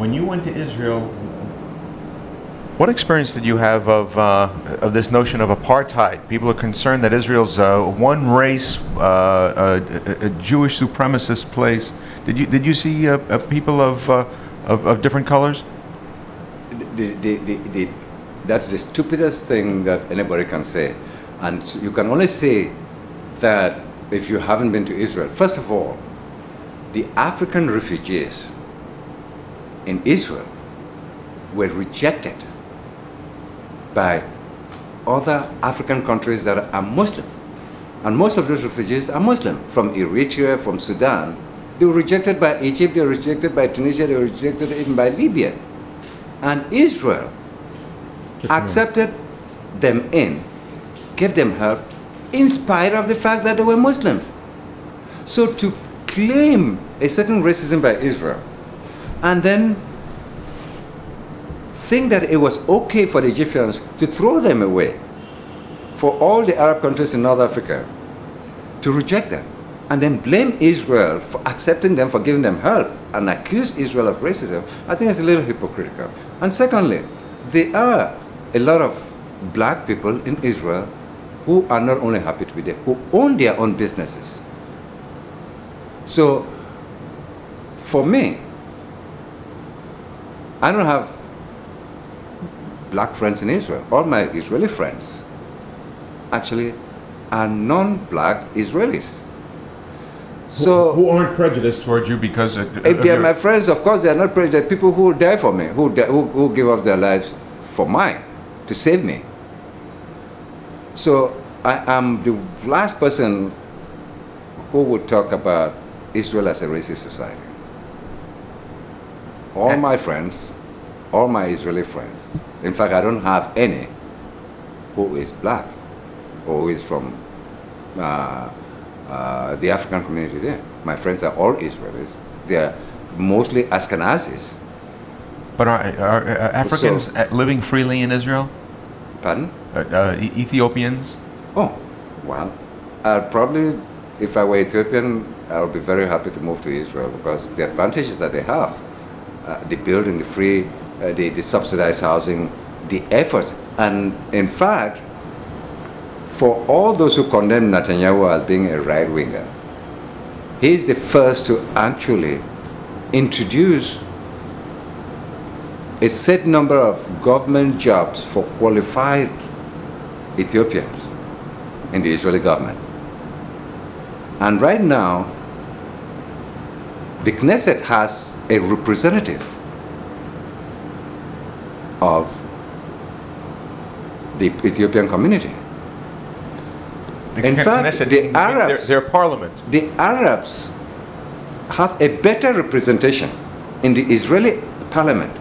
When you went to Israel, what experience did you have of this notion of apartheid? People are concerned that Israel's one race, a Jewish supremacist place. Did you see people of different colors? That's the stupidest thing that anybody can say, and you can only say that if you haven't been to Israel. First of all, the African refugees in Israel were rejected by other African countries that are Muslim. And most of those refugees are Muslim, from Eritrea, from Sudan. They were rejected by Egypt, they were rejected by Tunisia, they were rejected even by Libya. And Israel accepted them in, gave them help, in spite of the fact that they were Muslims. So to claim a certain racism by Israel, and then think that it was okay for the Egyptians to throw them away, for all the Arab countries in North Africa to reject them, and then blame Israel for accepting them, for giving them help, and accuse Israel of racism, I think it's a little hypocritical. And secondly, there are a lot of black people in Israel who are not only happy to be there, who own their own businesses. So, for me, I don't have black friends in Israel. All my Israeli friends actually are non-black Israelis. So who aren't prejudiced towards you because if they are my friends, of course they are not prejudiced. People who die for me, who give up their lives for mine, to save me. So I am the last person who would talk about Israel as a racist society. All my friends, all my Israeli friends, in fact I don't have any who is black or who is from the African community there. My friends are all Israelis. They are mostly Ashkenazis. But are Africans living freely in Israel? Pardon? Ethiopians? Oh, well, I'll probably, if I were Ethiopian, I'll be very happy to move to Israel because the advantages that they have, the building, the free, the subsidized housing, the efforts, and in fact, for all those who condemn Netanyahu as being a right-winger, he's the first to actually introduce a set number of government jobs for qualified Ethiopians in the Israeli government. And right now, the Knesset has a representative of the Ethiopian community. In fact, the Arabs, their parliament. The Arabs have a better representation in the Israeli parliament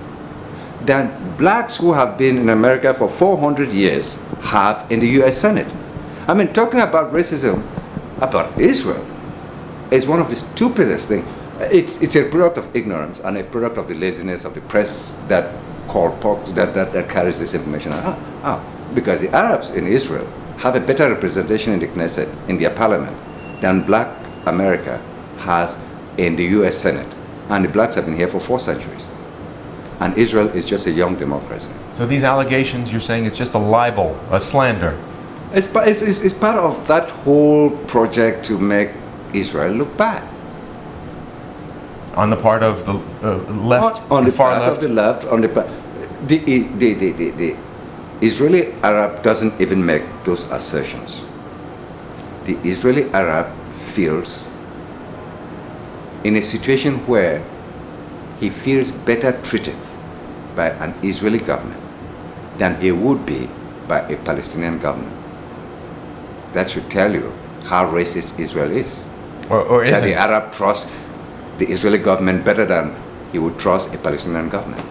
than blacks who have been in America for 400 years have in the US Senate. I mean, talking about racism, about Israel, is one of the stupidest things. It's a product of ignorance and a product of the laziness of the press that carries this information out. Because the Arabs in Israel have a better representation in the Knesset, in their parliament, than black America has in the US Senate. And the blacks have been here for 4 centuries. And Israel is just a young democracy. So these allegations, you're saying it's just a libel, a slander? It's part of that whole project to make Israel look bad. On the part of the left? On the far part left? of the left, on the part. The Israeli Arab doesn't even make those assertions. The Israeli Arab feels in a situation where he feels better treated by an Israeli government than he would be by a Palestinian government. That should tell you how racist Israel is. Or is that it? the Arab trusts the Israeli government better than he would trust a Palestinian government.